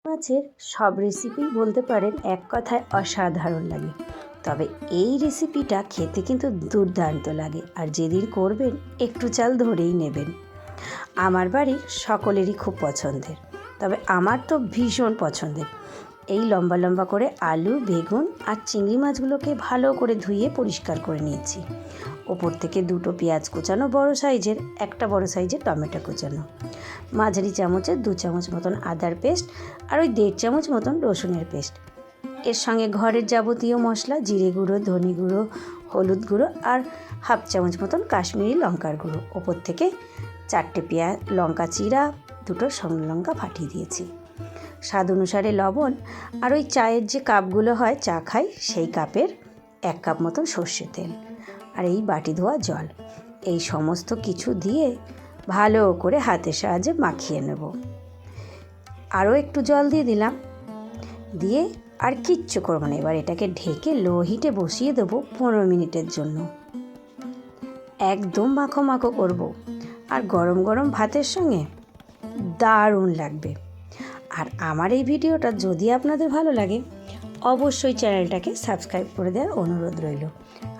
মাছের সব রেসিপি বলতে পারেন এক কথায় অসাধারণ লাগে। তবে এই রেসিপিটা খেতে কিন্তু দুর্দান্ত লাগে, আর যেদিন করবেন একটু চাল ধরেই নেবেন। আমার বাড়ির সকলেরই খুব পছন্দের, তবে আমার তো ভীষণ পছন্দের। এই লম্বা লম্বা করে আলু, বেগুন আর চিংড়ি মাছগুলোকে ভালো করে ধুয়ে পরিষ্কার করে নিয়েছি। ওপর থেকে দুটো পেঁয়াজ কুচানো বড় সাইজের, একটা বড় সাইজের টমেটো কুচানো, মাঝারি চামচের 2 চামচ মতন আদার পেস্ট, আর ওই 1.5 চামচ মতন রসুনের পেস্ট। এর সঙ্গে ঘরের যাবতীয় মশলা, জিরে গুঁড়ো, ধনে গুঁড়ো, হলুদ গুঁড়ো আর 1/2 চামচ মতন কাশ্মীরি লঙ্কার গুঁড়ো। ওপর থেকে 4টে লঙ্কা চিরা, 2টো শুকনো লঙ্কা ফাটিয়ে দিয়েছি। স্বাদ অনুসারে লবণ, আর ওই চায়ের যে কাপগুলো হয় চা খাই সেই কাপের 1 কাপ মতন সর্ষে তেল, আর এই বাটি ধোয়া জল। এই সমস্ত কিছু দিয়ে ভালো করে হাতের সাহায্যে মাখিয়ে নেব। আরও একটু জল দিয়ে দিলাম, দিয়ে আর কিচ্ছু করবো না। এবার এটাকে ঢেকে লো হিটে বসিয়ে দেবো 15 মিনিটের জন্য। একদম মাখো মাখো করবো, আর গরম গরম ভাতের সঙ্গে দারুণ লাগবে। আর আমার এই ভিডিওটা যদি আপনাদের ভালো লাগে, অবশ্যই চ্যানেলটাকে সাবস্ক্রাইব করে দেওয়ার অনুরোধ রইল,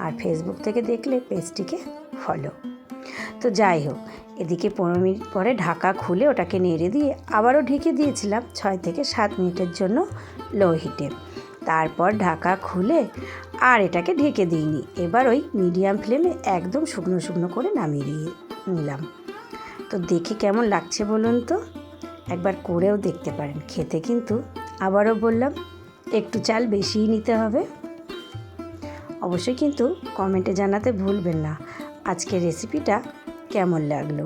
আর ফেসবুক থেকে দেখলে পেজটিকে ফলো। তো যাই হোক, এদিকে 15 মিনিট পরে ঢাকা খুলে ওটাকে নেড়ে দিয়ে আবারও ঢেকে দিয়েছিলাম 6 থেকে 7 মিনিটের জন্য লো হিটে। তারপর ঢাকা খুলে আর এটাকে ঢেকে দিইনি। এবার ওই মিডিয়াম ফ্লেমে একদম শুকনো শুকনো করে নামিয়ে নিলাম। তো দেখে কেমন লাগছে বলুন তো? একবার করেও দেখতে পারেন। খেতে কিন্তু আবারও বললাম, একটু চাল বেশিই নিতে হবে। অবশ্যই কিন্তু কমেন্টে জানাতে ভুলবেন না আজকের রেসিপিটা কেমন লাগলো।